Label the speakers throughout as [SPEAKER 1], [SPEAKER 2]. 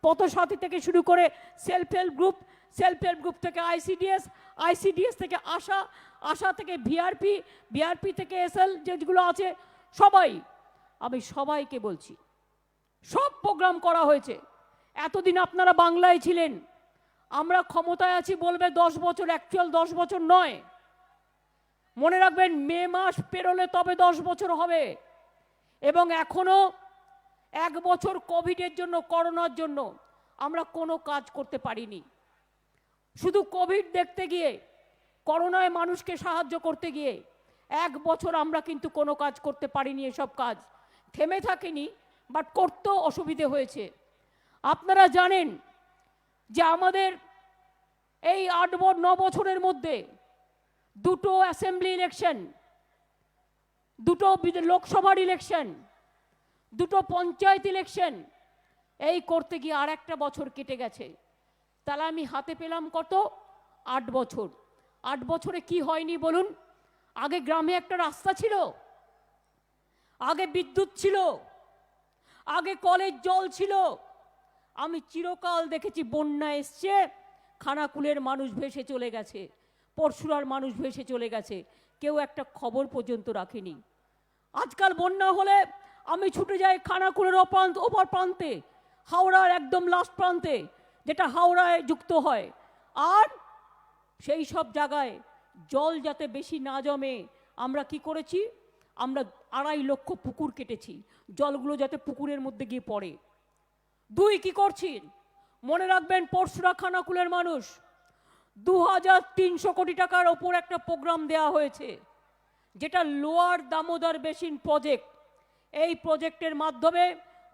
[SPEAKER 1] পথসাথী থেকে শুরু করে সেলফ হেল্প গ্রুপ থেকে আইসিডিএস থেকে আশা থেকে ভিআরপি থেকে এসএল যেগুলো আছে সবাই, আমি সবাইকে বলছি সব প্রোগ্রাম করা হয়েছে। এতদিন আপনারা বাংলায় ছিলেন, আমরা ক্ষমতায় আছি বলবে 10 বছর, অ্যাকচুয়াল 10 বছর নয়। মনে রাখবেন মে মাস পেরোলে তবে 10 বছর হবে। এবং এখনো 1 বছর কোভিডের জন্য, করোনার জন্য আমরা কোনো কাজ করতে পারিনি। শুধু কোভিড দেখতে গিয়ে, করোনায় মানুষকে সাহায্য করতে গিয়ে 1 বছর আমরা কিন্তু কোনো কাজ করতে পারিনি। এসব কাজ থেমে থাকেনি, বাট করতেও অসুবিধে হয়েছে। আপনারা জানেন যে আমাদের এই 8-9 বছরের মধ্যে 2টো অ্যাসেম্বলি ইলেকশন, 2টো লোকসভার ইলেকশন, 2টো পঞ্চায়েত ইলেকশন, এই করতে গিয়ে আর একটা বছর কেটে গেছে। তাহলে আমি হাতে পেলাম কত? 8 বছর। 8 বছরে কি হয়নি বলুন? আগে গ্রামে একটা রাস্তা ছিল, আগে বিদ্যুৎ ছিল, আগে কলের জল ছিল। আমি চিরকাল দেখেছি বন্যা এসছে, খানাকুলের মানুষ ভেসে চলে গেছে, পরশুরার মানুষ ভেসে চলে গেছে, কেউ একটা খবর পর্যন্ত রাখেনি। আজকাল বন্যা হলে আমি ছুটে যাই খানাকুলের ওপার প্রান্তে, হাওড়ার একদম লাস্ট প্রান্তে, যেটা হাওড়ায় যুক্ত হয়। আর সেই সব জায়গায় জল যাতে বেশি না জমে আমরা কি করেছি? আমরা 2.5 লক্ষ পুকুর কেটেছি, জলগুলো যাতে পুকুরের মধ্যে গিয়ে পড়ে। 2 কি করছি? মনে রাখবেন পরশুরা খানাকুলের মানুষ, 2300 কোটি টাকার ওপর একটা প্রোগ্রাম দেওয়া হয়েছে, যেটা লোয়ার দামোদর বেসিন প্রজেক্ট। এই প্রজেক্টের মাধ্যমে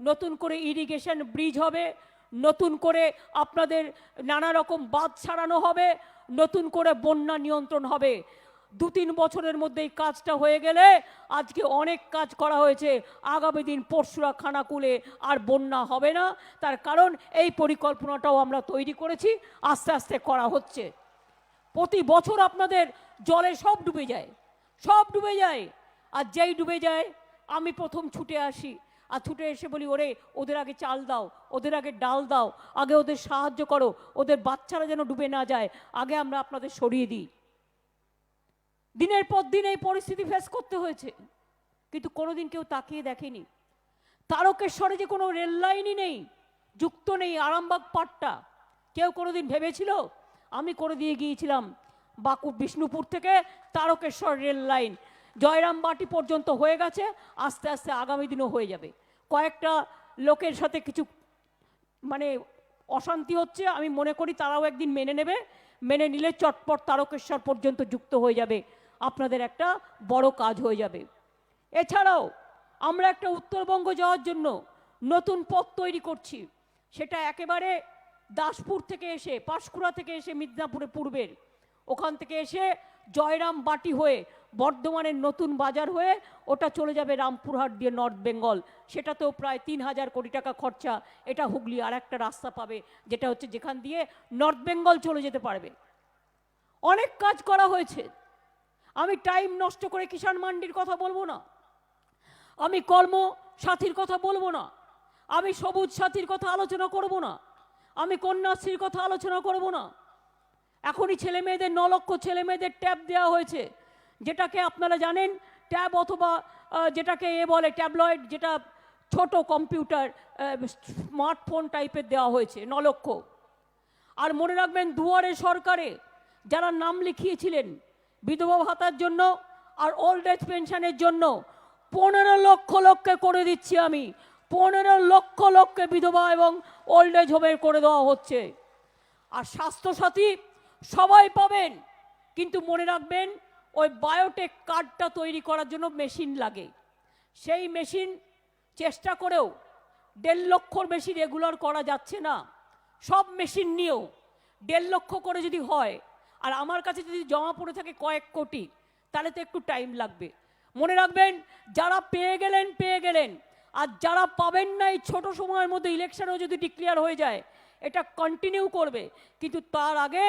[SPEAKER 1] নতুন করে ইরিগেশন ব্রিজ হবে, নতুন করে আপনাদের নানা রকম বাঁধ ছাড়ানো হবে, নতুন করে বন্যা নিয়ন্ত্রণ হবে। 2-3 বছরের মধ্যে এই কাজটা হয়ে গেলে, আজকে অনেক কাজ করা হয়েছে, আগামী দিন পরশুরা খানাকুলে আর বন্যা হবে না। তার কারণ এই পরিকল্পনাটাও আমরা তৈরি করেছি, আস্তে আস্তে করা হচ্ছে। প্রতি বছর আপনাদের জলে সব ডুবে যায়, সব ডুবে যায়। আর যেই ডুবে যায় আমি প্রথম ছুটে আসি, আর ছুটে এসে বলি, ওরে ওদের আগে চাল দাও, ওদের আগে ডাল দাও, আগে ওদের সাহায্য করো, ওদের বাচ্চারা যেন ডুবে না যায়, আগে আমরা আপনাদের সরিয়ে দিই। দিনের পর দিন এই পরিস্থিতি ফেস করতে হয়েছে, কিন্তু কোনোদিন কেউ তাকিয়ে দেখেনি। তারকেশ্বরে যে কোনো রেল লাইনই নেই, যুক্ত নেই আরামবাগ পাট্টা, কেউ কোনোদিন ভেবেছিল? আমি করে দিয়ে গিয়েছিলাম বিষ্ণুপুর থেকে তারকেশ্বর রেল লাইন, জয়রামবাটি পর্যন্ত হয়ে গেছে, আস্তে আস্তে আগামী দিনও হয়ে যাবে। কয়েকটা লোকের সাথে কিছু মানে অশান্তি হচ্ছে, আমি মনে করি তারাও একদিন মেনে নেবে, মেনে নিলে চটপট তারকেশ্বর পর্যন্ত যুক্ত হয়ে যাবে, আপনাদের একটা বড় কাজ হয়ে যাবে। এছাড়াও আমরা একটা উত্তরবঙ্গ যাওয়ার জন্য নতুন পথ তৈরি করছি, সেটা একেবারে দাসপুর থেকে এসে, পাঁশকুড়া থেকে এসে মিদনাপুরে পূর্বের, ওখান থেকে এসে জয়রামবাটি হয়ে বর্ধমানের নতুন বাজার হয়ে ওটা চলে যাবে রামপুরহাট দিয়ে নর্থ বেঙ্গল, সেটাতেও প্রায় 3000 কোটি টাকা খরচা। এটা হুগলি আর একটা রাস্তা পাবে, যেটা হচ্ছে যেখান দিয়ে নর্থ বেঙ্গল চলে যেতে পারবে। অনেক কাজ করা হয়েছে। আমি টাইম নষ্ট করে কিষাণ মান্ডির কথা বলবো না, আমি কর্মসাথীর কথা বলবো না, আমি সবুজ সাথীর কথা আলোচনা করব না, আমি কন্যাশ্রীর কথা আলোচনা করব না। এখনই ছেলে মেয়েদের 9 লক্ষ ছেলে মেয়েদের ট্যাব দেওয়া হয়েছে, যেটাকে আপনারা জানেন ট্যাব অথবা যেটাকে বলে ট্যাবলয়েড, যেটা ছোট কম্পিউটার স্মার্টফোন টাইপের দেওয়া হয়েছে 9 লক্ষ। আর মনে রাখবেন দুয়ারে সরকারে যারা নাম লিখিয়েছিলেন বিধবা ভাতার জন্য আর ওল্ড এজ পেনশনের জন্য, 15 লক্ষ লোককে করে দিচ্ছি আমি, 15 লক্ষ লোককে বিধবা এবং ওল্ড এজ হোমের করে দেওয়া হচ্ছে। আর স্বাস্থ্যসাথী সবাই পাবেন, কিন্তু মনে রাখবেন ওই বায়োটেক কার্ডটা তৈরি করার জন্য মেশিন লাগে। সেই মেশিন চেষ্টা করেও 1.5 লক্ষর বেশি রেগুলার করা যাচ্ছে না। সব মেশিন নিয়েও 1.5 লক্ষ করে যদি হয়, আর আমার কাছে যদি জমা পড়ে থাকে কয়েক কোটি, তাহলে তো একটু টাইম লাগবে। মনে রাখবেন যারা পেয়ে গেলেন, আর যারা পাবেন না এই ছোট সময়ের মধ্যে ইলেকশনও যদি ডিক্লেয়ার হয়ে যায়, এটা কন্টিনিউ করবে, কিন্তু তার আগে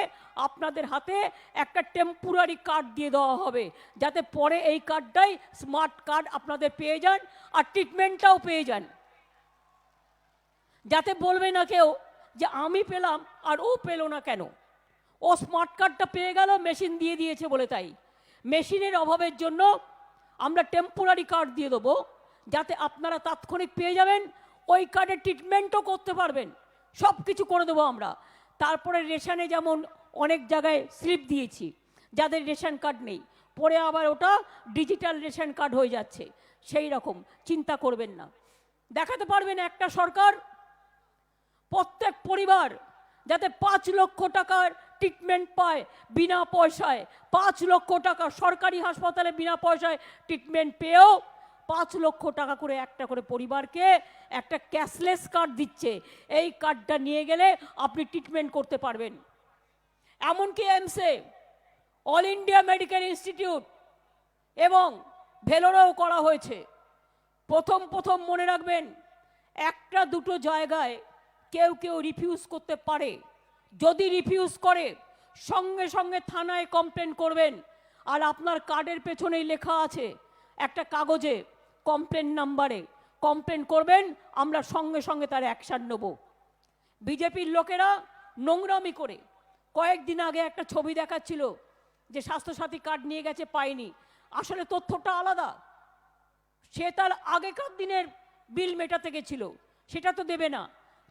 [SPEAKER 1] আপনাদের হাতে একটা টেম্পোরারি কার্ড দিয়ে দেওয়া হবে, যাতে পরে এই কার্ডটাই স্মার্ট কার্ড আপনাদের পেয়ে যান, আর ট্রিটমেন্টটাও পেয়ে যান। যাতে বলবে না কেউ যে আমি পেলাম আর ও পেল না কেন। ও স্মার্ট কার্ডটা পেয়ে গেল, মেশিন দিয়ে দিয়েছে বলে তাই। মেশিনের অভাবের জন্য আমরা টেম্পোরারি কার্ড দিয়ে দেবো, যাতে আপনারা তাৎক্ষণিক পেয়ে যাবেন, ওই কার্ডে ট্রিটমেন্টও করতে পারবেন, সব কিছু করে দেবো আমরা। তারপরে রেশনে যেমন অনেক জায়গায় স্লিপ দিয়েছি, যাদের রেশন কার্ড নেই, পরে আবার ওটা ডিজিটাল রেশন কার্ড হয়ে যাচ্ছে। সেই রকম চিন্তা করবেন না। দেখাতে পারবেন একটা সরকার প্রত্যেক পরিবার যাতে 5 লক্ষ টাকার ট্রিটমেন্ট পায় বিনা পয়সায়। 5 লক্ষ টাকা সরকারি হাসপাতালে বিনা পয়সায় ট্রিটমেন্ট পেয়েও 5 লক্ষ টাকা করে একটা করে পরিবারকে একটা ক্যাশলেস কার্ড দিচ্ছে। এই কার্ডটা নিয়ে গেলে আপনি ট্রিটমেন্ট করতে পারবেন। এমনকি এমসে, অল ইন্ডিয়া মেডিকেল ইনস্টিটিউট এবং ভেলোরেও করা হয়েছে। প্রথম মনে রাখবেন, একটা দুটো জায়গায় কেউ কেউ রিফিউজ করতে পারে। যদি রিফিউজ করে সঙ্গে সঙ্গে থানায় কমপ্লেন করবেন। আর আপনার কার্ডের পেছনেই লেখা আছে একটা কাগজে কমপ্লেন নাম্বারে কমপ্লেন করবেন, আমরা সঙ্গে সঙ্গে তার অ্যাকশান নেব। বিজেপির লোকেরা নোংরামি করে কয়েকদিন আগে একটা ছবি দেখাচ্ছিল যে স্বাস্থ্যসাথী কার্ড নিয়ে গেছে, পায়নি। আসলে তথ্যটা আলাদা। সে তার আগেকার দিনের বিল মেটাতে গেছিল, সেটা তো দেবে না।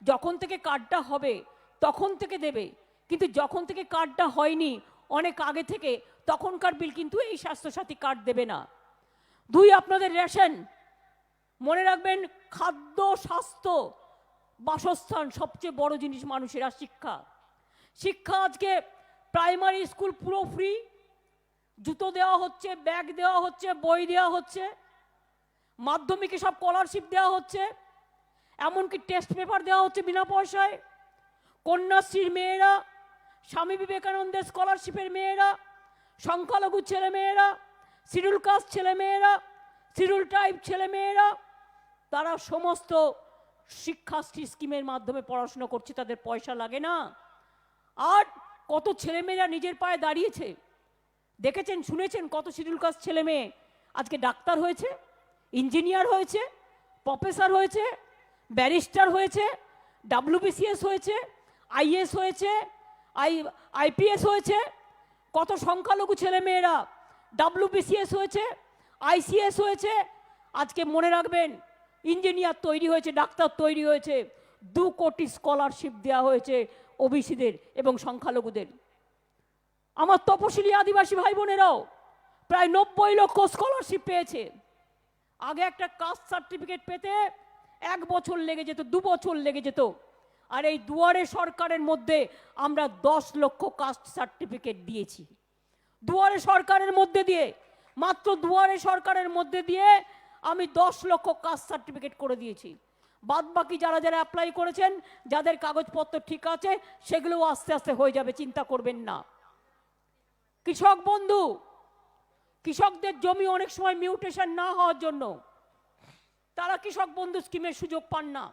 [SPEAKER 1] যখন থেকে কার্ডটা হবে তখন থেকে দেবে, কিন্তু যখন থেকে কার্ডটা হয়নি অনেক আগে থেকে, তখনকার বিল কিন্তু এই স্বাস্থ্যসাথী কার্ড দেবে না। 2, আপনাদের রেশন। মনে রাখবেন, খাদ্য, স্বাস্থ্য, বাসস্থান, সবচেয়ে বড় জিনিস মানুষের। আর শিক্ষা আজকে প্রাইমারি স্কুল পুরো ফ্রি, জুতো দেওয়া হচ্ছে, ব্যাগ দেওয়া হচ্ছে, বই দেওয়া হচ্ছে, মাধ্যমিকে সব স্কলারশিপ দেওয়া হচ্ছে, এমনকি টেস্ট পেপার দেওয়া হচ্ছে বিনা পয়সায়। কন্যাশ্রীর মেয়েরা, স্বামী বিবেকানন্দের স্কলারশিপের মেয়েরা, সংখ্যালঘু ছেলে মেয়েরা, শিডিউল কাস্ট ছেলে মেয়েরা, শিডিউল ট্রাইব ছেলে মেয়েরা, তারা সমস্ত শিক্ষাশ্রী স্কিমের মাধ্যমে পড়াশোনা করছে, তাদের পয়সা লাগে না। আর কত ছেলেমেয়েরা নিজের পায়ে দাঁড়িয়েছে, দেখেছেন, শুনেছেন কত শিডিউল কাস্ট ছেলে মেয়ে আজকে ডাক্তার হয়েছে, ইঞ্জিনিয়ার হয়েছে, প্রফেসর হয়েছে, ব্যারিস্টার হয়েছে, WBCS হয়েছে, IAS হয়েছে, IPS হয়েছে। কত সংখ্যালঘু ছেলে মেয়েরা WBCS হয়েছে, ICS হয়েছে। আজকে মনে রাখবেন, ইঞ্জিনিয়ার তৈরি হয়েছে, ডাক্তার তৈরি হয়েছে। 2 কোটি স্কলারশিপ দেওয়া হয়েছে ওবিসিদের এবং সংখ্যালঘুদের। আমার তপশিলি আদিবাসী ভাই বোনেরাও প্রায় 90 লক্ষ স্কলারশিপ পেয়েছে। আগে একটা কাস্ট সার্টিফিকেট পেতে 1 বছর লেগে যেত, 2 বছর লেগে যেত। আর এই দুয়ারে সরকারের মধ্যে আমরা 10 লক্ষ কাস্ট সার্টিফিকেট দিয়েছি। দুয়ারে সরকারের মধ্যে দিয়ে, মাত্র দুয়ারে সরকারের মধ্যে দিয়ে আমি 10 লক্ষ কাস্ট সার্টিফিকেট করে দিয়েছি। বাদ বাকি যারা যারা অ্যাপ্লাই করেছেন, যাদের কাগজপত্র ঠিক আছে, সেগুলো আস্তে আস্তে হয়ে যাবে, চিন্তা করবেন না। কৃষক বন্ধু, কৃষকদের জমি অনেক সময় মিউটেশন না হওয়ার জন্য তারা কৃষক বন্ধু স্কিমের সুযোগ পান না।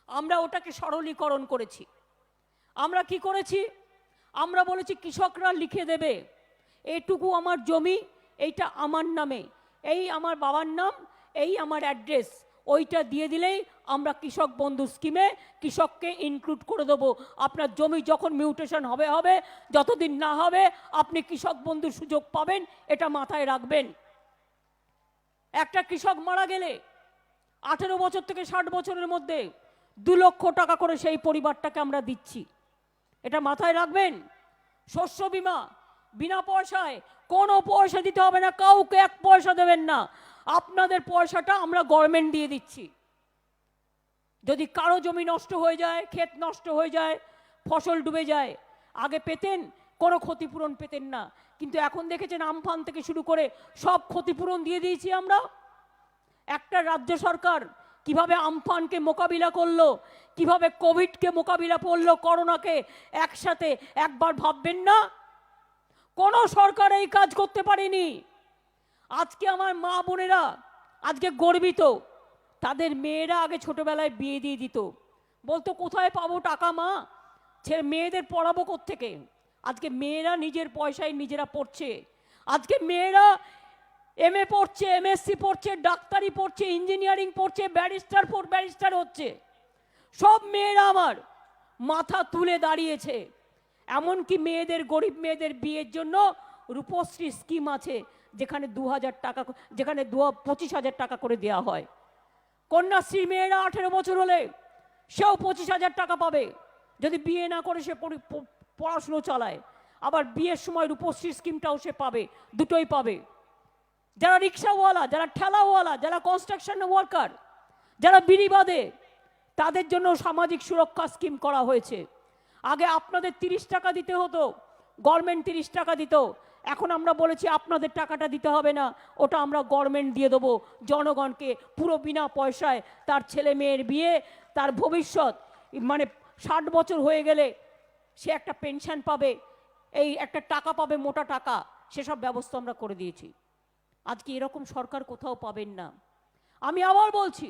[SPEAKER 1] আমরা ওটাকে সরলীকরণ করেছি। আমরা কি করেছি? আমরা বলেছি কৃষকরা লিখে দেবে, এইটুকু আমার জমি, এইটা আমার নামে, এই আমার বাবার নাম, এই আমার অ্যাড্রেস, ওইটা দিয়ে দিলেই আমরা কৃষক বন্ধু স্কিমে কৃষককে ইনক্লুড করে দেবো। আপনার জমি যখন মিউটেশন হবে, যতদিন না হবে আপনি কৃষক বন্ধুর সুযোগ পাবেন, এটা মাথায় রাখবেন। একটা কৃষক মারা গেলে 18 বছর থেকে 60 বছরের মধ্যে 2 লক্ষ টাকা করে সেই পরিবারটাকে আমরা দিচ্ছি, এটা মাথায় রাখবেন। শস্য বীমা বিনা পয়সায়, কোনো পয়সা দিতে হবে না, কাউকে 1 পয়সা দেবেন না, আপনাদের পয়সাটা আমরা গভর্নমেন্ট দিয়ে দিচ্ছি। যদি কারো জমি নষ্ট হয়ে যায়, ক্ষেত নষ্ট হয়ে যায়, ফসল ডুবে যায়, আগে পেতেন, কোনো ক্ষতিপূরণ পেতেন না, কিন্তু এখন দেখেছেন আমফান থেকে শুরু করে সব ক্ষতিপূরণ দিয়ে দিয়েছি আমরা। একটা রাজ্য সরকার কিভাবে আমফানকে মোকাবিলা করলো, কিভাবে কোভিডকে মোকাবিলা করলো, করোনাকে একসাথে, একবার ভাববেন না? কোনো সরকার এই কাজ করতে পারেনি। আজকে আমার মা বোনেরা আজকে গর্বিত, তাদের মেয়েরা আগে ছোটবেলায় বিয়ে দিয়ে দিত, বলতো কোথায় পাবো টাকা মা, ছেলে মেয়েদের পড়াবো কোত্থেকে। আজকে মেয়েরা নিজের পয়সায় নিজেরা পড়ছে। আজকে মেয়েরা MA পড়ছে, MSc পড়ছে, ডাক্তারি পড়ছে, ইঞ্জিনিয়ারিং পড়ছে, ব্যারিস্টার হচ্ছে। সব মেয়েরা আমার মাথা তুলে দাঁড়িয়েছে। এমনকি মেয়েদের, গরিব মেয়েদের বিয়ের জন্য রূপশ্রী স্কিম আছে, যেখানে 2000 টাকা, যেখানে 25,000 টাকা করে দেওয়া হয়। কন্যাশ্রী মেয়েরা 18 বছর হলে সেও 25,000 টাকা পাবে যদি বিয়ে না করে সে পড়াশুনো চালায়। আবার বিয়ের সময় রূপশ্রী স্কিমটাও সে পাবে, দুটোই পাবে। যারা রিক্সাওয়ালা, যারা ঠেলাওয়ালা, যারা কনস্ট্রাকশন ওয়ার্কার, যারা বিড়ি বাঁধে, তাদের জন্য সামাজিক সুরক্ষা স্কিম করা হয়েছে। আগে আপনাদের 30 টাকা দিতে হতো, গভর্নমেন্ট 30 টাকা দিত। এখন আমরা বলেছি আপনাদের টাকাটা দিতে হবে না, ওটা আমরা গভর্নমেন্ট দিয়ে দেবো জনগণকে, পুরো বিনা পয়সায়। তার ছেলে মেয়ের বিয়ে, তার ভবিষ্যৎ, মানে 60 বছর হয়ে গেলে সে একটা পেনশন পাবে, এই একটা টাকা পাবে, মোটা টাকা, সেসব ব্যবস্থা আমরা করে দিয়েছি। আজকে এরকম সরকার কোথাও পাবেন না। আমি আবার বলছি,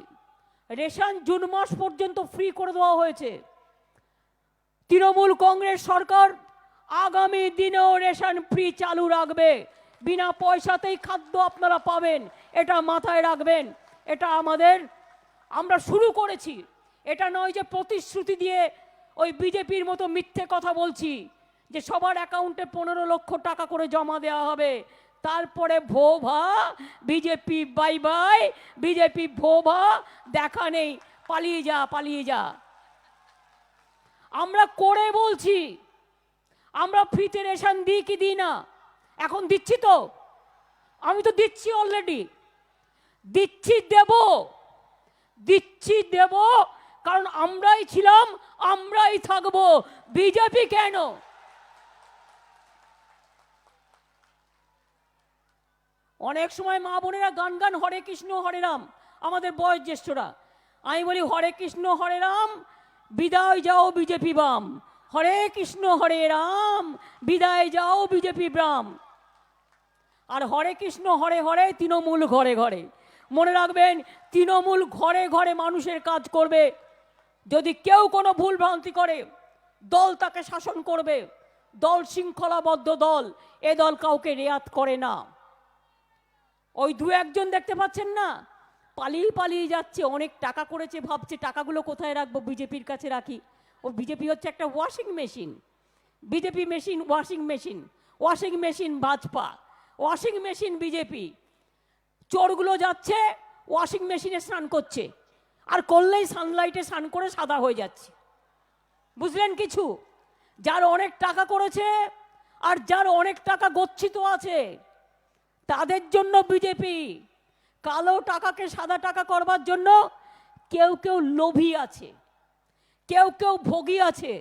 [SPEAKER 1] রেশন জুন মাস পর্যন্ত ফ্রি করে দেওয়া হয়েছে। তৃণমূল কংগ্রেস সরকার আগামী দিনেও রেশন ফ্রি চালু রাখবে, বিনা পয়সাতেই খাদ্য আপনারা পাবেন, এটা মাথায় রাখবেন। এটা আমরা শুরু করেছি, এটা নয় যে প্রতিশ্রুতি দিয়ে ওই বিজেপির মতো মিথ্যে কথা বলছি যে সবার অ্যাকাউন্টে 15 লক্ষ টাকা করে জমা দেওয়া হবে, তারপরে ভোভা বিজেপি বাই বাই, বিজেপি ভোভা, দেখা নেই, পালিয়ে যা পালিয়ে যা। আমরা করে বলছি, আমরা ফ্রিতে রেশন দিই কি দিই না? এখন দিচ্ছি তো, আমি তো দিচ্ছি অলরেডি, দিচ্ছি, দেব, কারণ আমরাই ছিলাম, আমরাই থাকবো, বিজেপি কেন? অনেক সময় মা বোনেরা গান হরে কৃষ্ণ হরে রাম, আমাদের বয়োজ্যেষ্ঠরা। আমি বলি হরে কৃষ্ণ হরে রাম, বিদায় যাও বিজেপি বাম, হরে কৃষ্ণ হরে রাম, বিদায় যাও বিজেপি বাম। আর হরে কৃষ্ণ হরে হরে তৃণমূল ঘরে ঘরে। মনে রাখবেন, তৃণমূল ঘরে ঘরে মানুষের কাজ করবে। যদি কেউ কোনো ভুল ভ্রান্তি করে, দল তাকে শাসন করবে। দল শৃঙ্খলাবদ্ধ দল, এ দল কাউকে রেয়াত করে না। ওই 2-1 জন দেখতে পাচ্ছেন না, পালিয়ে পালিয়ে যাচ্ছে, অনেক টাকা করেছে, ভাবছে টাকাগুলো কোথায় রাখবো, বিজেপির কাছে রাখি। ও বিজেপি হচ্ছে একটা washing machine, BJP machine washing machine, washing machine Bhajpa, washing machine BJP. চোরগুলো যাচ্ছে ওয়াশিং মেশিনে স্নান করছে, আর করলেই সানলাইটে স্নান করে সাদা হয়ে যাচ্ছে। বুঝলেন কিছু? যার অনেক টাকা করেছে আর যার অনেক টাকা গচ্ছিত আছে, তাদের জন্য বিজেপি। কালো টাকাকে সাদা টাকা করবার জন্য কেউ কেউ লোভী আছে, কেউ কেউ ভোগী আছে,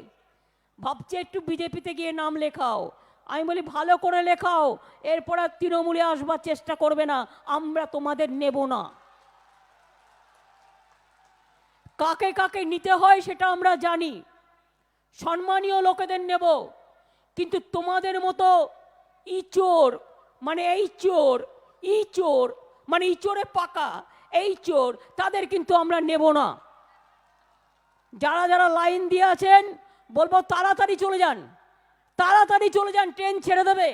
[SPEAKER 1] ভাবছে একটু বিজেপিতে গিয়ে নাম লেখাও। আমি বলি ভালো করে লেখাও, এরপর আর তৃণমূলে আসবার চেষ্টা করবে না, আমরা তোমাদের নেব না। কাকে কাকে নিতে হয় সেটা আমরা জানি, সম্মানীয় লোকেদের নেব, কিন্তু তোমাদের মতো ইচোর, মানে এই চোর, ইচোর মানে ইচোরে পাকা, এই চোর, তাদের কিন্তু আমরা নেব না। যারা যারা লাইন দিয়ে আছেন বলবো তাড়াতাড়ি চলে যান, তাড়াতাড়ি চলে যান, ট্রেন ছেড়ে দেবে,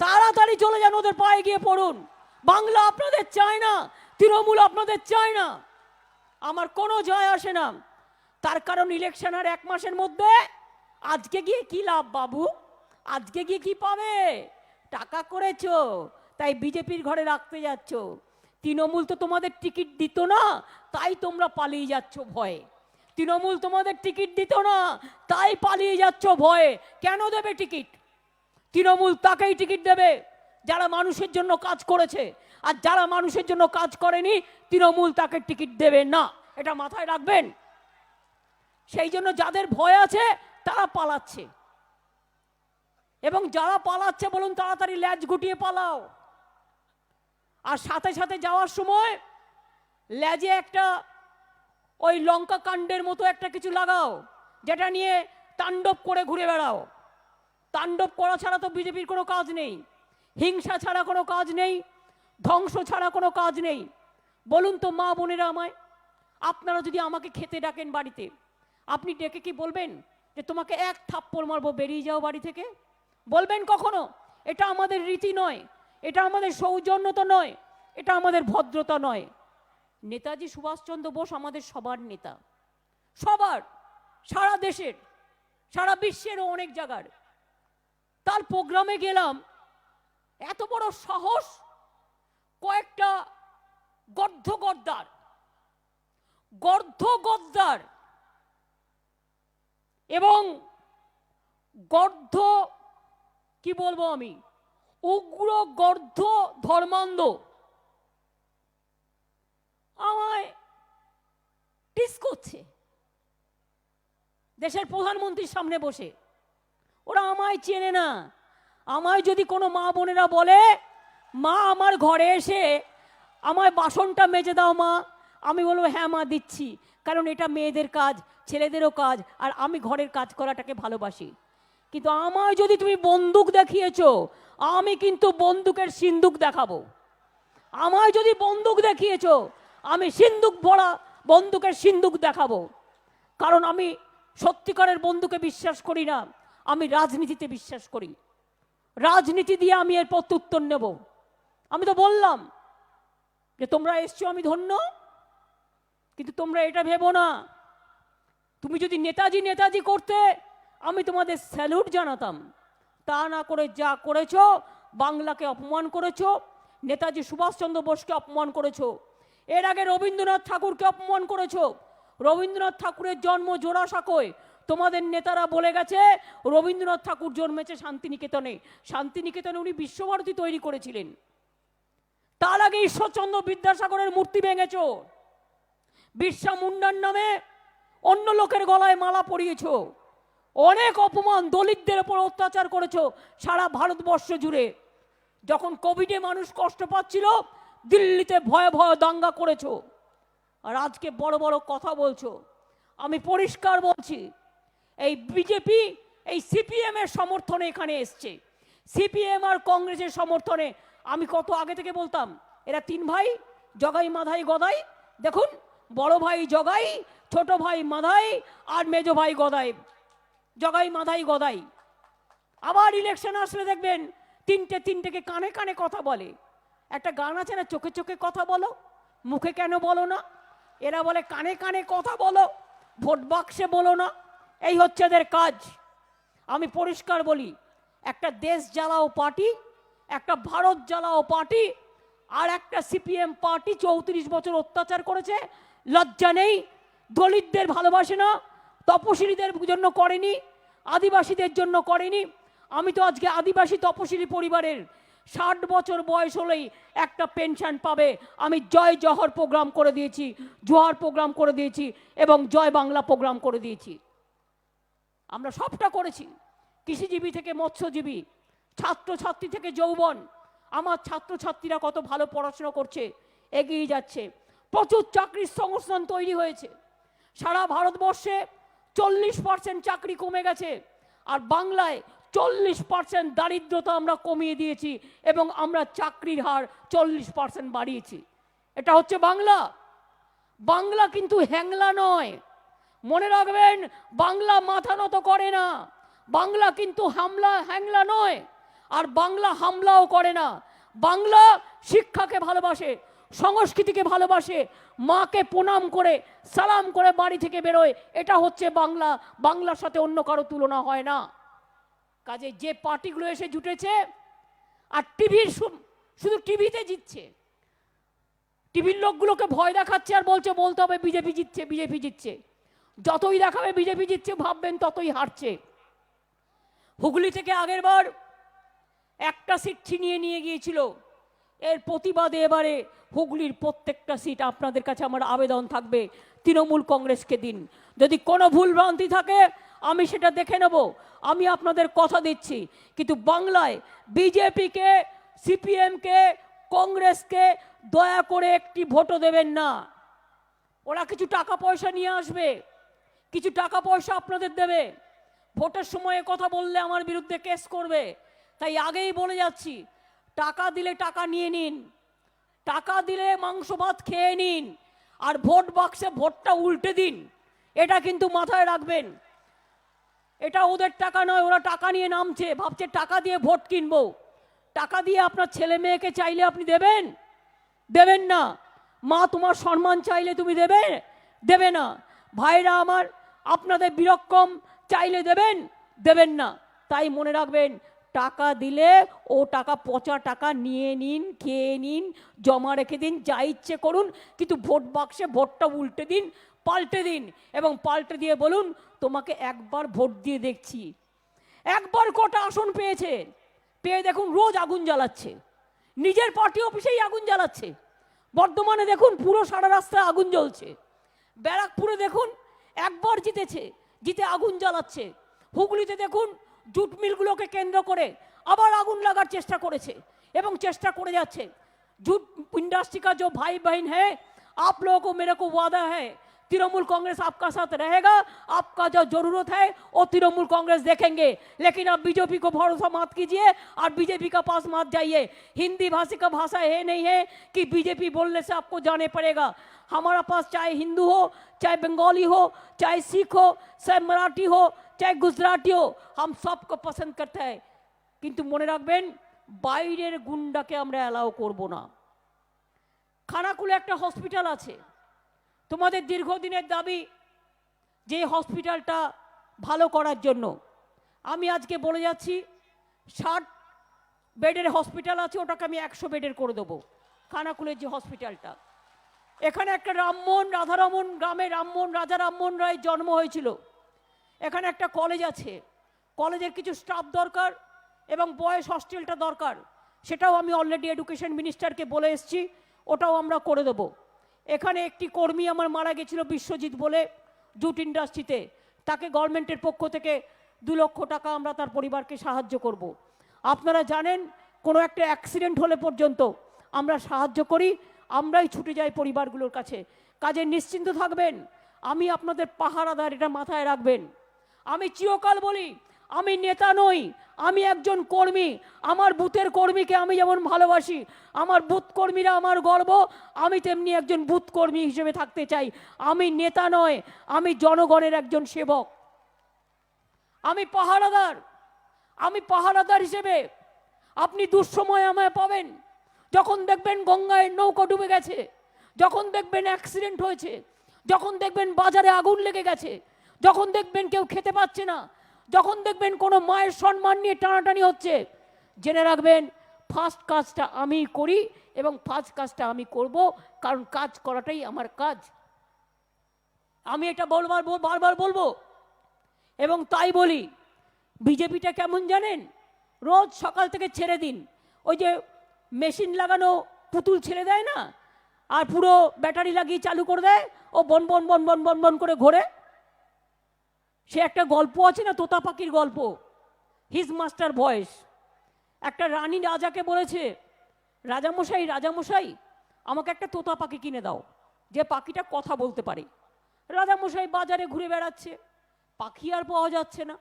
[SPEAKER 1] তাড়াতাড়ি চলে যান, ওদের পায়ে গিয়ে পড়ুন। বাংলা আপনাদের চায় না, তৃণমূল আপনাদের চায় না, আমার কোনো যায় আসে না। তার কারণ ইলেকশন আর 1 মাসের মধ্যে। আজকে গিয়ে কি লাভ বাবু, আজকে গিয়ে কি পাবে? টাকা করেছো তাই বিজেপির ঘরে রাখতে যাচ্ছ। তৃণমূল তো তোমাদের টিকিট দিত না, তাই তোমরা পালিয়ে যাচ্ছ ভয়ে। তৃণমূল তোমাদের টিকিট দিত না, তাই পালিয়ে যাচ্ছ ভয়ে। কেন দেবে টিকিট? তৃণমূল তাকেই টিকিট দেবে যারা মানুষের জন্য কাজ করেছে, আর যারা মানুষের জন্য কাজ করেনি তৃণমূল তাকে টিকিট দেবে না, এটা মাথায় রাখবেন। সেই জন্য যাদের ভয় আছে তারা পালাচ্ছে, এবং যারা পালাচ্ছে বলুন তাড়াতাড়ি ল্যাজ গুটিয়ে পালাও। আর সাথে সাথে যাওয়ার সময় ল্যাজে একটা ওই লঙ্কা কাণ্ডের মতো একটা কিছু লাগাও, যেটা নিয়ে তাণ্ডব করে ঘুরে বেড়াও। তাণ্ডব করা ছাড়া তো বিজেপির কোনো কাজ নেই, হিংসা ছাড়া কোনো কাজ নেই, ধ্বংস ছাড়া কোনো কাজ নেই। বলুন তো মা বোনেরা আমায়, আপনারা যদি আমাকে খেতে ডাকেন বাড়িতে, আপনি ডেকে কি বলবেন যে তোমাকে 1 থাপ্পড় মারবো, বেরিয়ে যাও বাড়ি থেকে? বলবেন কখনো? এটা আমাদের রীতি নয়, এটা আমাদের সৌজন্যতা নয়, এটা আমাদের ভদ্রতা নয়। নেতাজি সুভাষচন্দ্র বোস আমাদের সবার নেতা, সবার, সারা দেশের। সারা বিশ্বেরও অনেক জায়গার। তার প্রোগ্রামে গেলাম, এত বড় সাহস, কয়েকটা গর্ধগদ্দার এবং গর্ধ কি বলবো আমি, উগ্র গর্ধ ধর্মান্ধ আমায় টিস করছে দেশের প্রধানমন্ত্রীর সামনে বসে। ওরা আমায় চেনে না। আমায় যদি কোনো মা বোনেরা বলে, মা আমার ঘরে এসে আমায় বাসনটা মেজে দাও মা, আমি বলবো হ্যাঁ মা দিচ্ছি, কারণ এটা মেয়েদের কাজ, ছেলেদেরও কাজ, আর আমি ঘরের কাজ করাটাকে ভালোবাসি। কিন্তু আমায় যদি তুমি বন্দুক দেখিয়েছো, আমি কিন্তু বন্দুকের সিন্দুক দেখাবো। আমায় যদি বন্দুক দেখিয়েছো, আমি সিন্দুক ভরা বন্দুকের সিন্দুক দেখাবো। কারণ আমি সত্যিকারের বন্দুকে বিশ্বাস করি না, আমি রাজনীতিতে বিশ্বাস করি। রাজনীতি দিয়ে আমি এর প্রত্যুত্তর নেব। আমি তো বললাম যে তোমরা এসছো আমি ধন্য, কিন্তু তোমরা এটা ভেবো না, তুমি যদি নেতাজি করতে আমি তোমাদের স্যালুট জানাতাম। তা না করে যা করেছো, বাংলাকে অপমান করেছো, নেতাজি সুভাষচন্দ্র বোসকে অপমান করেছো, এর আগে রবীন্দ্রনাথ ঠাকুরকে অপমান করেছো। রবীন্দ্রনাথ ঠাকুরের জন্ম জোড়াসাঁকোয়, তোমাদের নেতারা বলে গেছে রবীন্দ্রনাথ ঠাকুর জন্মেছে শান্তিনিকেতনে। শান্তিনিকেতনে উনি বিশ্বভারতী তৈরি করেছিলেন। তার আগে ঈশ্বরচন্দ্র বিদ্যাসাগরের মূর্তি ভেঙেছো। বিরসা মুন্ডার নামে অন্য লোকের গলায় মালা পরিয়েছো। অনেক অপমান, দলিতদের উপর অত্যাচার করেছো সারা ভারতবর্ষ জুড়ে। যখন কোভিডে মানুষ কষ্ট পাচ্ছিল, দিল্লিতে ভয়ে ভয়ে দাঙ্গা করেছো। আর আজকে বড় বড় কথা বলছো। আমি পরিষ্কার বলছি, এই বিজেপি, এই সিপিএম এর সমর্থনে এখানে এসছে। সিপিএম আর কংগ্রেসের সমর্থনে। আমি কত আগে থেকে বলতাম এরা তিন ভাই, জগাই মাধাই গদাই। দেখুন, বড় ভাই জগাই, ছোট ভাই মাধাই, আর মেজো ভাই গদাই। জগাই মাধাই গদাই। আবার ইলেকশন আসলে দেখবেন তিনটেকে কানে কানে কথা বলে। একটা গান আছে না, চোখে চোখে কথা বলো, মুখে কেন বলো না? এরা বলে কানে কানে কথা বলো, ভোট বাক্সে বলো না। এই হচ্ছে এদের কাজ। আমি পরিষ্কার বলি, একটা দেশ জ্বালাও পার্টি, একটা ভারত জ্বালাও পার্টি, আর একটা সিপিএম পার্টি 34 বছর অত্যাচার করেছে, লজ্জা নেই। দলিতদের ভালোবাসে না, তপশিলীদের জন্য করেনি, আদিবাসীদের জন্য করেনি। আমি তো আজকে আদিবাসী তপশিলি পরিবারের 60 বছর বয়স হলেই একটা পেনশন পাবে। আমি জয় জহর প্রোগ্রাম করে দিয়েছি, জোহার প্রোগ্রাম করে দিয়েছি, এবং জয় বাংলা প্রোগ্রাম করে দিয়েছি। আমরা সবটা করেছি। কৃষিজীবী থেকে মৎস্যজীবী, ছাত্রছাত্রী থেকে যৌবন। আমার ছাত্রছাত্রীরা কত ভালো পড়াশোনা করছে, এগিয়ে যাচ্ছে। প্রচুর চাকরির সংস্থান তৈরি হয়েছে। সারা ভারতবর্ষে 40% চাকরি কমে গেছে, আর বাংলায় 40% দারিদ্রতা আমরা কমিয়ে দিয়েছি, এবং আমরা চাকরির হার 40% বাড়িয়েছি। এটা হচ্ছে বাংলা। বাংলা কিন্তু হ্যাংলা নয়, মনে রাখবেন। বাংলা মাথা নত করে না। বাংলা কিন্তু হ্যাংলা নয়, আর বাংলা হামলাও করে না। বাংলা শিক্ষাকে ভালোবাসে, সংস্কৃতিকে ভালোবাসে, মাকে প্রণাম করে সালাম করে বাড়ি থেকে বেরোয়। এটা হচ্ছে বাংলা। বাংলার সাথে অন্য কারো তুলনা হয় না। কাজে যে পার্টিগুলো এসে জুটেছে, আর শুধু টিভিতে জিতছে, টিভির লোকগুলোকে ভয় দেখাচ্ছে আর বলতে হবে বিজেপি জিতছে, বিজেপি জিতছে। যতই দেখাবে বিজেপি জিতছে, ভাববেন ততই হারছে। হুগলি থেকে আগের বার একটা সিট ছিনিয়ে নিয়ে গিয়েছিল। এর প্রতিবাদে এবারে হুগলির প্রত্যেকটা সিট আপনাদের কাছে আমার আবেদন থাকবে, তৃণমূল কংগ্রেসকে দিন। যদি কোনো ভুলভ্রান্তি থাকে আমি সেটা দেখে নেব, আমি আপনাদের কথা দিচ্ছি। কিন্তু বাংলায় বিজেপিকে, সিপিএমকে, কংগ্রেসকে দয়া করে একটি ভোটও দেবেন না। ওরা কিছু টাকা পয়সা নিয়ে আসবে, কিছু টাকা পয়সা আপনাদের দেবে। ভোটের সময়ে কথা বললে আমার বিরুদ্ধে কেস করবে। তাই আগেই বলে যাচ্ছি, টাকা দিলে টাকা নিয়ে নিন, টাকা দিলে মাংস ভাত খেয়ে নিন, আর ভোট বাক্সে ভোটটা উল্টে দিন। এটা কিন্তু মাথায় রাখবেন। এটা ওদের টাকা নয়, ওরা টাকা নিয়ে নামছে, ভাবছে টাকা দিয়ে ভোট কিনবো। টাকা দিয়ে আপনার ছেলে মেয়েকে চাইলে আপনি দেবেন? দেবেন না। মা তোমার সম্মান চাইলে তুমি দেবে? দেবে না। ভাইরা আমার, আপনাদের বিরক্ষম চাইলে দেবেন, দেবেন না। তাই মনে রাখবেন, টাকা দিলে ও টাকা পচা টাকা নিয়ে নিন, খেয়ে নিন, জমা রেখে দিন, যা ইচ্ছে করুন, কিন্তু ভোট বাক্সে ভোটটা উল্টে দিন, পাল্টে দিন, এবং পাল্টে দিয়ে বলুন তোমাকে একবার ভোট দিয়ে দেখছি। একবার কটা আসন পেয়েছে, পেয়ে দেখুন রোজ আগুন জ্বালাচ্ছে, নিজের পার্টি অফিসেই আগুন জ্বালাচ্ছে। বর্ধমানে দেখুন পুরো সারা রাস্তায় আগুন জ্বলছে। ব্যারাকপুরে দেখুন একবার জিতেছে, জিতে আগুন জ্বালাচ্ছে। হুগলিতে দেখুন জুট মিলগুলোকে কেন্দ্র করে আবার আগুন লাগার চেষ্টা করেছে এবং চেষ্টা করে যাচ্ছে। जूट इंडस्ट्री का जो भाई बहन है, आप लोगों को मेरे को वादा है, तृणमूल कांग्रेस आपका साथ रहेगा। आपका जो जरूरत है वो तृणमूल कांग्रेस देखेंगे, लेकिन आप बीजेपी को भरोसा मत कीजिए और बीजेपी का पास मत जाइए। हिंदी भाषी का भाषा ये नहीं है कि बीजेपी बोलने से आपको जाने पड़ेगा। हमारा पास चाहे हिंदू हो, चाहे बंगाली हो, चाहे सिख हो, चाहे मराठी हो, चाहे गुजराती हो, हम सबको पसंद करते हैं। किंतु मने रखबेन বাইরের গুন্ডাকে আমরা অ্যালাউ করব না। খানাকুলে একটা হসপিটাল আছে, তোমাদের দীর্ঘদিনের দাবি যে হসপিটালটা ভালো করার জন্য। আমি আজকে বলে যাচ্ছি 60 বেডের হসপিটাল আছে, ওটাকে আমি 100 বেডের করে দেবো। খানাকুলের যে হসপিটালটা, এখানে একটা রামমোহন রাধারমন গ্রামে রামমোহন রাজা রামমোহন রায়ের জন্ম হয়েছিল। এখানে একটা কলেজ আছে, কলেজের কিছু স্টাফ দরকার এবং বয়েজ হস্টেলটা দরকার, সেটাও আমি অলরেডি এডুকেশন মিনিস্টারকে বলে এসেছি, ওটাও আমরা করে দেবো। এখানে একটি কর্মী আমার মারা গেছিল বিশ্বজিৎ বলে, জুট ইন্ডাস্ট্রিতে, তাকে গভর্নমেন্টের পক্ষ থেকে 2 লক্ষ টাকা আমরা তার পরিবারকে সাহায্য করব। আপনারা জানেন কোনো একটা অ্যাক্সিডেন্ট হলে পর্যন্ত আমরা সাহায্য করি, আমরাই ছুটে যাই পরিবারগুলোর কাছে। কাজে নিশ্চিন্ত থাকবেন, আমি আপনাদের পাহারাদার, এটা মাথায় রাখবেন। আমি চিরকাল বলি আমি নেতা নই, আমি একজন কর্মী। আমার বুথের কর্মীকে আমি যেমন ভালোবাসি, আমার বুথ কর্মীরা আমার গর্ব, আমি তেমনি একজন বুথ কর্মী হিসেবে থাকতে চাই। আমি নেতা নয়, আমি জনগণের একজন সেবক, আমি পাহারাদার। আমি পাহারাদার হিসেবে আপনি দুঃসময় আমায় পাবেন, যখন দেখবেন গঙ্গায় নৌকা ডুবে গেছে, যখন দেখবেন অ্যাক্সিডেন্ট হয়েছে, যখন দেখবেন বাজারে আগুন লেগে গেছে, যখন দেখবেন কেউ খেতে পাচ্ছে না, যখন দেখবেন কোনো মায়ের সম্মান নিয়ে টানাটানি হচ্ছে, জেনে রাখবেন ফার্স্ট কাজটা আমি করি এবং ফার্স্ট কাজটা আমি করব, কারণ কাজ করাটাই আমার কাজ। আমি এটা বারবার বলবো। এবং তাই বলি, বিজেপিটা কেমন জানেন, রোজ সকাল থেকে ছেড়ে দিন, ওই যে মেশিন লাগানো পুতুল ছেড়ে দেয় না, আর পুরো ব্যাটারি লাগিয়ে চালু করে দেয়, ও বন বন বন বন বন বন করে ঘোরে। সে একটা গল্প আছে না, তোতা পাখির গল্প, হিজ মাস্টার ভয়েস। একটা রানী রাজাকে বলেছে, রাজামশাই রাজামশাই আমাকে একটা তোতা পাখি কিনে দাও, যে পাখিটা কথা বলতে পারে। রাজামশাই বাজারে ঘুরে বেড়াচ্ছে, পাখি আর পাওয়া যাচ্ছে না।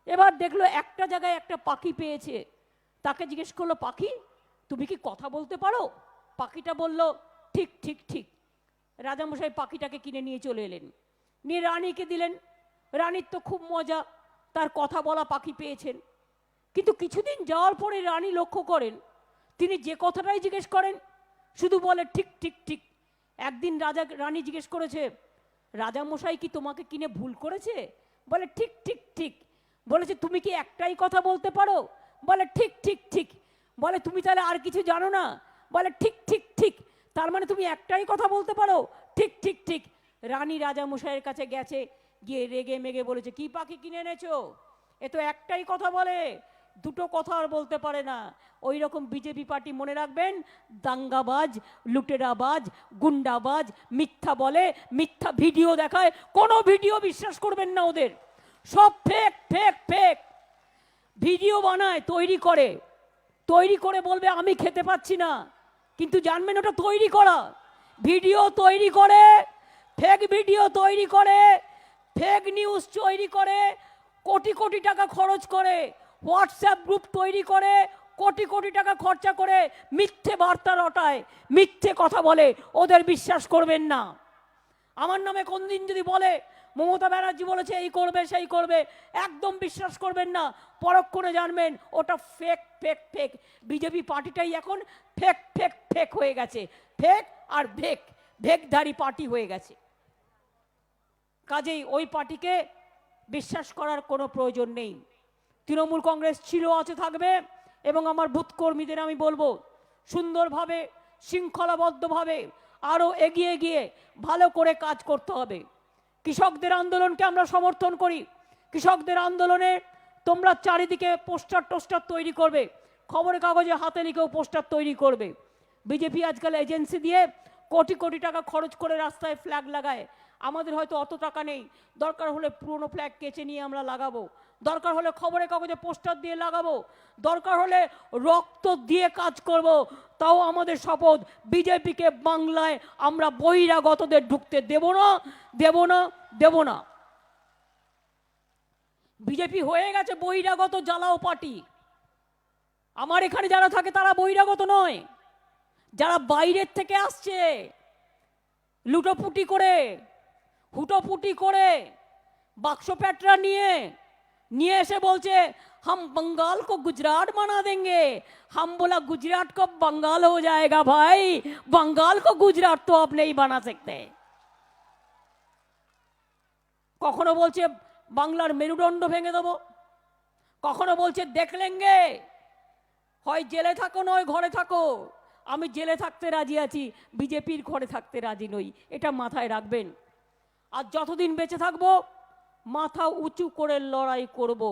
[SPEAKER 1] এবার দেখলো একটা জায়গায় একটা পাখি পেয়েছে, তাকে জিজ্ঞেস করলো, পাখি তুমি কি কথা বলতে পারো? পাখিটা বলল, ঠিক ঠিক ঠিক। রাজামশাই পাখিটাকে কিনে নিয়ে চলে এলেন, নিয়ে রানীকে দিলেন। রানীর তো খুব মজা, তার কথা বলা পাখি পেয়েছেন। কিন্তু কিছুদিন যাওয়ার পরে রানী লক্ষ্য করেন, তিনি যে কথাটাই জিজ্ঞেস করেন শুধু বলে ঠিক ঠিক ঠিক। একদিন রানী জিজ্ঞেস করেছে, রাজামশাই কি তোমাকে কিনে ভুল করেছে? বলে ঠিক ঠিক ঠিক। বলেছে তুমি কি একটাই কথা বলতে পারো? বলে ঠিক ঠিক ঠিক। বলে তুমি তাহলে আর কিছু জানো না? বলে ঠিক ঠিক ঠিক। তার মানে তুমি একটাই কথা বলতে পারো? ঠিক ঠিক ঠিক। রানী রাজামশাইয়ের কাছে গেছে, গিয়ে রেগে মেগে বলেছে, কি পাখি কিনে এনেছো? এ তো একটাই কথা বলে, দুটো কথা আর বলতে পারে না। ওই রকম বিজেপি পার্টি, মনে রাখবেন, দাঙ্গাবাজ, লুটেরাবাজ, গুন্ডাবাজ, মিথ্যা বলে, মিথ্যা ভিডিও দেখায়। কোনো ভিডিও বিশ্বাস করবেন না ওদের, সব ফেক ফেক ফেক ভিডিও বানায়, তৈরি করে বলবে আমি খেতে পাচ্ছি না, কিন্তু জানবেন ওটা তৈরি করা ভিডিও। তৈরি করে ফেক ভিডিও তৈরি করে, ফেক নিউজ তৈরি করে, কোটি কোটি টাকা খরচ করে, হোয়াটসঅ্যাপ গ্রুপ তৈরি করে, কোটি কোটি টাকা খরচা করে মিথ্যে বার্তা রটায়, মিথ্যে কথা বলে। ওদের বিশ্বাস করবেন না। আমার নামে কোনদিন যদি বলে মমতা ব্যানার্জি বলেছে এই করবে সেই করবে, একদম বিশ্বাস করবেন না। পরক্ষণে জানবেন ওটা ফেক ফেক ফেক। বিজেপি পার্টিটাই এখন ফেক ফেক ফেক হয়ে গেছে, ফেক আর ভেকধারী পার্টি হয়ে গেছে। কাজেই ওই পার্টিকে বিশ্বাস করার কোনো প্রয়োজন নেই। তৃণমূল কংগ্রেস ছিল, আছে, থাকবে। এবং আমার বুথ কর্মীদের আমি বলবো, সুন্দরভাবে শৃঙ্খলাবদ্ধভাবে আরও এগিয়ে গিয়ে ভালো করে কাজ করতে হবে। কৃষকদের আন্দোলনকে আমরা সমর্থন করি। কৃষকদের আন্দোলনে তোমরা চারিদিকে পোস্টার তৈরি করবে, খবরের কাগজে হাতে লিখেও পোস্টার তৈরি করবে। বিজেপি আজকাল এজেন্সি দিয়ে কোটি কোটি টাকা খরচ করে রাস্তায় ফ্ল্যাগ লাগায়। আমাদের হয়তো অত টাকা নেই, দরকার হলে পুরনো ফ্ল্যাগ কেচে নিয়ে আমরা লাগাবো, দরকার হলে খবরের কাগজে পোস্টার দিয়ে লাগাবো, দরকার হলে রক্ত দিয়ে কাজ করব। তাও আমাদের শপথ, বিজেপিকে বাংলায় আমরা বহিরাগতদের ঢুকতে দেব না, দেব না, দেব না। বিজেপি হয়ে গেছে বহিরাগত জ্বালাও পার্টি। আমার এখানে যারা থাকে তারা বহিরাগত নয়, যারা বাইরের থেকে আসছে লুটোপুটি করে, হুটোপুটি করে, বাক্স প্যাটরা নিয়ে এসে বলছে हम बंगाल को गुजरात बना देंगे। हम बोला गुजरात को बंगाल हो जाएगा भाई, बंगाल को गुजरात तो आप नहीं बना सकते। কখনো বলছে বাংলার মেরুদণ্ড ভেঙে দেবো, কখনো বলছে দেখ লেঙ্গে। হয় জেলে থাকো নয় ঘরে থাকো। আমি জেলে থাকতে রাজি আছি, বিজেপির ঘরে থাকতে রাজি নই, এটা মাথায় রাখবেন। আর যতদিন বেঁচে থাকবো মাথা উঁচু করে লড়াই করব।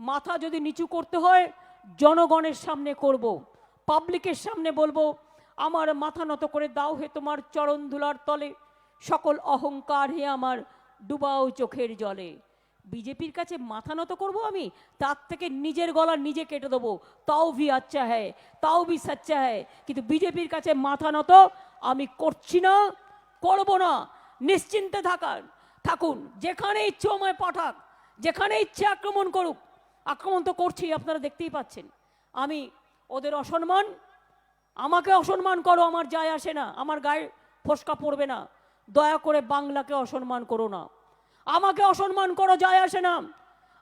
[SPEAKER 1] মাথা যদি নিচু করতে হয় জনগণের সামনে করব, পাবলিকের সামনে বলবো আমার মাথা নত করে দাও হে তোমার চরণ ধুলার তলে, সকল অহংকার হে আমার ডুবাও চোখের জলে। বিজেপির কাছে মাথা নত করব আমি, তার থেকে নিজের গলা নিজে কেটে দেবো, তাও ভি আচ্ছা হ্যায়, তাও ভি সচ্চা হ্যায়। কিন্তু বিজেপির কাছে মাথা নত আমি করছি না, করব না। নিশ্চিন্তে থাকুন, যেখানে ইচ্ছে আমায় পাঠাক, যেখানে ইচ্ছে আক্রমণ করুক। আক্রমণ তো করছি, আপনারা দেখতেই পাচ্ছেন। আমি ওদের অসম্মান, আমাকে অসম্মান করো, আমার যায় আসে না, আমার গায়ে ফোসকা পড়বে না। দয়া করে বাংলাকে অসম্মান করো না, আমাকে অসম্মান করো, যায় আসে না।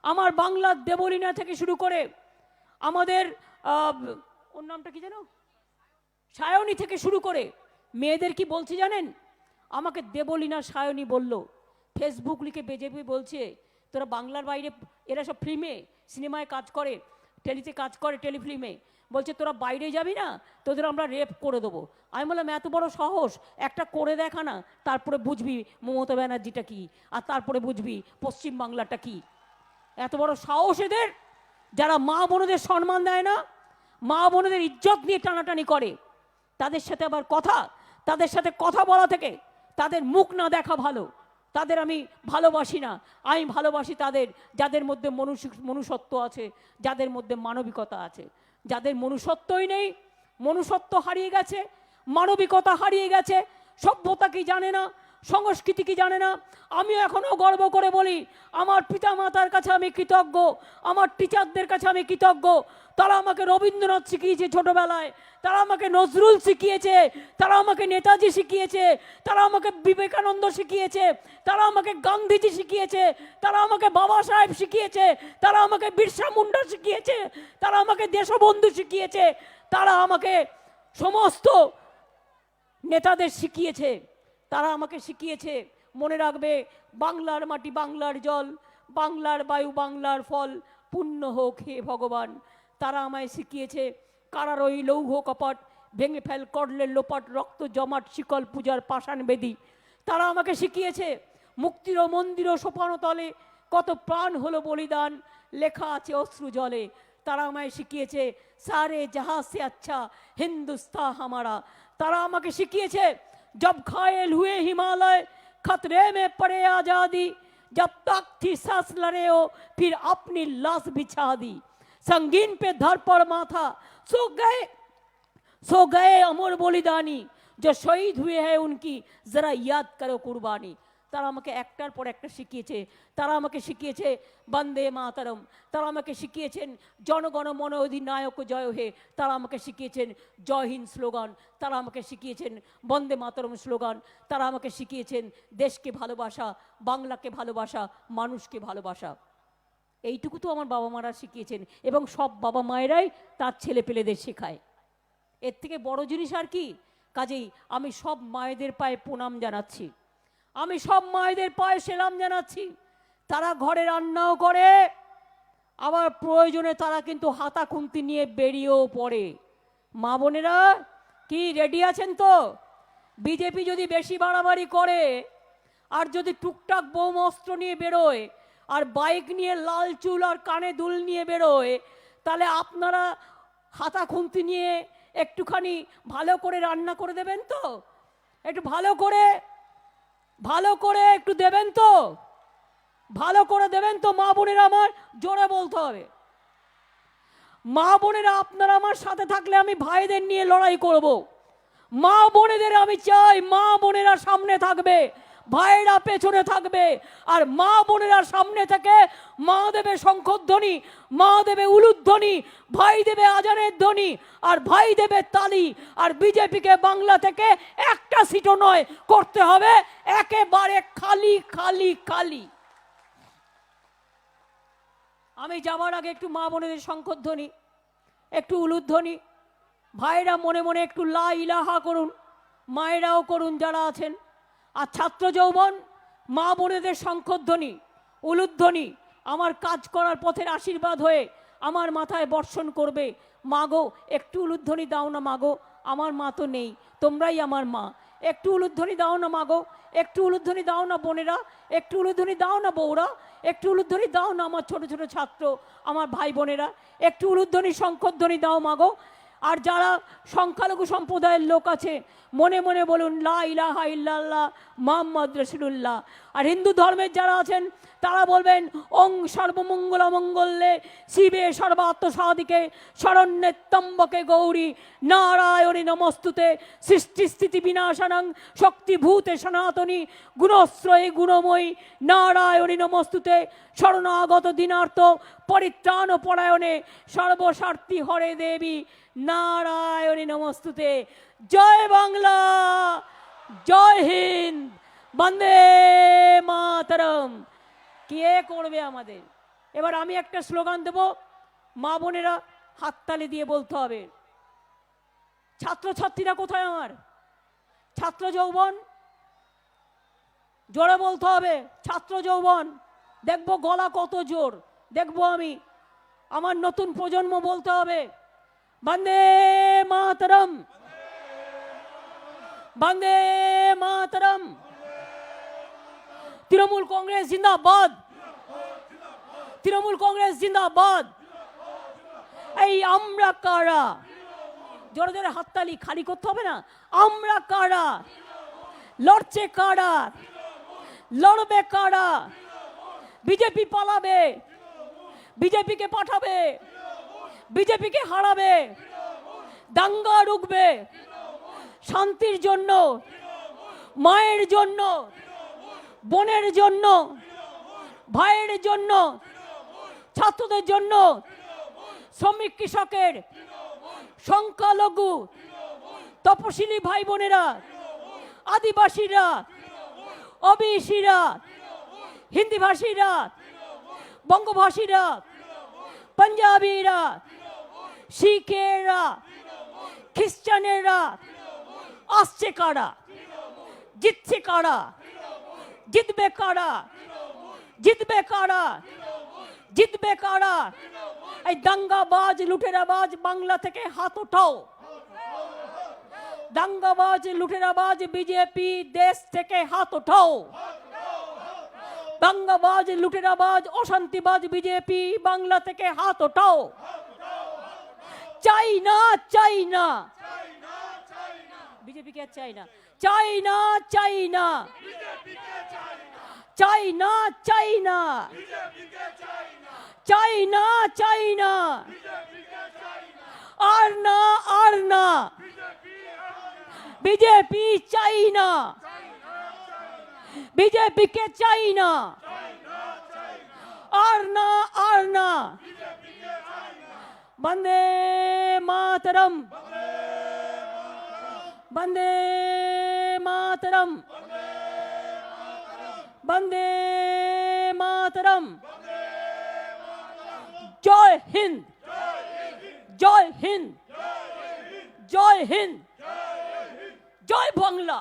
[SPEAKER 1] আমার বাংলার দেবলীনা থেকে শুরু করে আমাদের ওর নামটা কি জানো, সায়নী থেকে শুরু করে মেয়েদের কি বলছি জানেন? আমাকে দেবলীনা সায়নী বলল। ফেসবুক লিখে বিজেপি বলছে তোরা বাংলার বাইরে, এরা সব ফিল্মে সিনেমায় কাজ করে, টেলিতে কাজ করে, টেলিফিল্মে, বলছে তোরা বাইরে যাবি না, তোদের আমরা রেপ করে দেবো। আমি বললাম এত বড় সাহস, একটা করে দেখা না, তারপরে বুঝবি মমতা ব্যানার্জিটা কি, আর তারপরে বুঝবি পশ্চিম বাংলাটা কি। এত বড় সাহস এদের, যারা মা বোনদের সম্মান দেয় না, মা বোনদের ইজ্জত নিয়ে টানাটানি করে, তাদের সাথে আবার তাদের সাথে কথা বলা থেকে তাদের মুখ না দেখা ভালো। তাদের আমি ভালোবাসি না, আমি ভালোবাসি তাদের যাদের মধ্যে মনুষ্যত্ব আছে, যাদের মধ্যে মানবিকতা আছে। যাদের মনুষ্যত্বই নেই, মনুষ্যত্ব হারিয়ে গেছে, মানবিকতা হারিয়ে গেছে, সভ্যতা কি জানে না, সংস্কৃতি কি জানে না। আমি এখনো গর্ব করে বলি আমার পিতা মাতার কাছে আমি কৃতজ্ঞ, আমার টিচারদের কাছে আমি কৃতজ্ঞ। তারা আমাকে রবীন্দ্রনাথ শিখিয়েছে ছোটবেলায়, তারা আমাকে নজরুল শিখিয়েছে, তারা আমাকে নেতাজি শিখিয়েছে, তারা আমাকে বিবেকানন্দ শিখিয়েছে, তারা আমাকে গান্ধীজি শিখিয়েছে, তারা আমাকে বাবা সাহেব শিখিয়েছে, তারা আমাকে বিরসা মুন্ডা শিখিয়েছে, তারা আমাকে দেশবন্ধু শিখিয়েছে, তারা আমাকে সমস্ত নেতাদের শিখিয়েছে, তারা আমাকে শিখিয়েছে। মনে রাখবে বাংলার মাটি বাংলার জল, বাংলার বায়ু বাংলার ফল, পুণ্য হোক হে ভগবান। তারা আমায় শিখিয়েছে কারারই লৌহ কপট, ভেঙে ফেল করলে লোপাট, রক্ত জমাট শিকল পূজার পাষাণ বেদি। তারা আমাকে শিখিয়েছে মুক্তির মন্দির ও সোপানো তলে কত প্রাণ হলো বলিদান, লেখা আছে অশ্রু জলে। তারা আমায় শিখিয়েছে সারে জাহাজ সে আচ্ছা হিন্দুস্তান হামারা। তারা আমাকে শিখিয়েছে जब घायल हुए हिमालय खतरे में पड़े आजादी, जब तक थी सांस लड़े हो फिर अपनी लाश बिछा दी, संगीन पे धर पर माथा सो गए अमर बलिदानी, जो शहीद हुए हैं उनकी जरा याद करो कुर्बानी। তারা আমাকে একটার পর একটা শিখিয়েছে। তারা আমাকে শিখিয়েছে বন্দে মাতরম, তারা আমাকে শিখিয়েছেন জনগণ মন অধিনায়ক জয় হে, তারা আমাকে শিখিয়েছেন জয় হিন্দ স্লোগান, তারা আমাকে শিখিয়েছেন বন্দে মাতরম স্লোগান, তারা আমাকে শিখিয়েছেন দেশকে ভালোবাসা, বাংলাকে ভালোবাসা, মানুষকে ভালোবাসা। এইটুকু তো আমার বাবা মারা শিখিয়েছেন, এবং সব বাবা মায়েরাই তার ছেলে পেলেদের শেখায়। এর থেকে বড় জিনিস আর কি? কাজেই আমি সব মায়েদের পায়ে প্রণাম জানাচ্ছি, আমি সব মায়েদের পায়ে সেলাম জানাচ্ছি। তারা ঘরে রান্নাও করে, আবার প্রয়োজনে তারা কিন্তু হাতা খুন্তি নিয়ে বেরিয়েও পড়ে। মা বোনেরা কি রেডি আছেন তো? বিজেপি যদি বেশি বাড়াবাড়ি করে আর যদি টুকটাক বোম অস্ত্র নিয়ে বেরোয় আর বাইক নিয়ে লাল চুল আর কানে দুল নিয়ে বেরোয়, তাহলে আপনারা হাতা খুন্তি নিয়ে একটুখানি ভালো করে রান্না করে দেবেন তো? একটু ভালো করে একটু দেবেন তো? ভালো করে দেবেন তো মা বোনেরা আমার? জোরে বলতে হবে। মা বোনেরা আপনারা আমার সাথে থাকলে আমি ভাইদের নিয়ে লড়াই করব। মা বোনেদের আমি চাই, মা বোনেরা সামনে থাকবে, ভাইরা পেছনে থাকবে। আর মা বোনেরা সামনে থেকে মা দেবে শঙ্খধ্বনি, মা দেবে উলুধ্বনি, ভাই দেবে আজানের ধ্বনি, আর ভাই দেবে তালি। আর বিজেপিকে বাংলা থেকে একটা সিটও নয় করতে হবে, একেবারে খালি খালি খালি। আমি যাবার আগে একটু মা বোনেদের শঙ্খধ্বনি, একটু উলুধ্বনি, ভাইরা মনে মনে একটু লা ইলাহা করুন, মায়েরাও করুন যারা আছেন। আর ছাত্র যৌবন মা বোনেদের শঙ্খধ্বনি উলুধ্বনি আমার কাজ করার পথের আশীর্বাদ হয়ে আমার মাথায় বর্ষণ করবে। মাগো একটু উলুধ্বনি দাও না মাগো, আমার মা তো নেই, তোমরাই আমার মা। একটু উলুধ্বনি দাও না মাগো, একটু উলুধ্বনি দাও না বোনেরা, একটু উলুধ্বনি দাও না বউরা, একটু উলুধ্বনি দাও না আমার ছোট ছোট ছাত্র, আমার ভাই বোনেরা, একটু উলুধ্বনি শঙ্খধ্বনি দাও মাগো। আর যারা সংখ্যালঘু সম্প্রদায়ের লোক আছে মনে মনে বলুন লা ইলাহা ইল্লাল্লাহ মুহাম্মদ রাসূলুল্লাহ। আর হিন্দু ধর্মের যারা আছেন তারা বলবেন ওং সর্বমঙ্গল মঙ্গলে শিবে সর্বাত্ম সাধিকে শরণ্যে ত্র্যম্বকে গৌরী নারায়ণী নমস্তুতে সৃষ্টি স্থিতি বিনাশানং শক্তিভূতে সনাতনী গুণশ্রয়ী গুণময়ী নারায়ণী নমস্তুতে শরণাগত দিনার্থ পরিত্রাণ পরায়ণে সর্বস্বার্থী হরে দেবী নারায়ণী নমস্তুতে। জয় বাংলা, জয় হিন্দ, বন্দে মাতরম। কে করবে আমাদের? এবার আমি একটা স্লোগান দেব, মা বোনেরা হাততালি দিয়ে বলতে হবে। ছাত্রছাত্রীরা কোথায় আমার? ছাত্র যৌবন জোরে বলতে হবে। ছাত্র যৌবন দেখবো গলা কত জোর, দেখবো আমি। আমার নতুন প্রজন্ম বলতে হবে বন্দে মাতরম, বন্দে মাতরম। তৃণমূল কংগ্রেস জিন্দাবাদ, তৃণমূল কংগ্রেস জিন্দাবাদ। এই আমরা কারা? জোরে জোরে হাততালি, খালি করতে হবে না। আমরা কারা? লড়ছে কারা? লড়বে কারা? বিজেপি পালাবে, বিজেপিকে পাঠাবে, বিজেপিকে হারাবে, দাঙ্গা রুখবে। শান্তির জন্য, মায়ের জন্য, বোনের জন্য, ভাইয়ের জন্য, ছাত্রদের জন্য, শ্রমিক কৃষকের, সংখ্যালঘু তপশিলি ভাই বোনেরা, আদিবাসীরা, ওবিসিরা, হিন্দিভাষীরা, বঙ্গভাষীরা, পাঞ্জাবিরা, শিখেরা, খ্রিস্টানেরা, আসছে কারা? জিতছে কারা? জিতবে কারা? জিতবে কারা? জিতবে কারা? এই দাঙ্গাবাজ লুটেরাবাজ বাংলা থেকে হাত ওঠাও। দাঙ্গাবাজ লুটেরাবাজ বিজেপি দেশ থেকে হাত ওঠাও। দাঙ্গাবাজ লুটেরাবাজ অশান্তিবাজ বিজেপি বাংলা থেকে হাত ওঠাও। চাই না, চাই না, বিজেপিকে চাই না, চাই না, চাই না, চাই না, চাই না, চাই না, চাই না, আর না, আর না, বিজেপি চাই না, বিজেপিকে চাই না, আর না, আর না। বন্দে মাতরম, বন্দে মাতরম, বন্দে মাতরম। জয় হিন্দ, জয় হিন্দ, জয় হিন্দ, জয় বাংলা,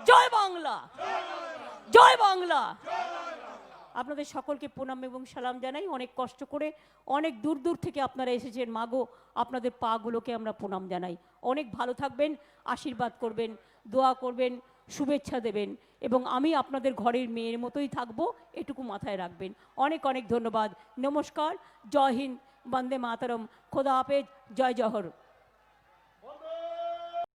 [SPEAKER 1] জয় বাংলা, জয় বাংলা। আপনাদের সকলকে প্রণাম এবং সালাম জানাই। অনেক কষ্ট করে অনেক দূর দূর থেকে আপনারা এসেছেন, মাগো আপনাদের পাগুলোকে আমরা প্রণাম জানাই। অনেক ভালো থাকবেন, আশীর্বাদ করবেন, দোয়া করবেন, শুভেচ্ছা দেবেন, এবং আমি আপনাদের ঘরের মেয়ের মতোই থাকবো, এটুকু মাথায় রাখবেন। অনেক অনেক ধন্যবাদ। নমস্কার, জয় হিন্দ, বন্দে মাতরম, খোদা হাফেজ, জয় জহর।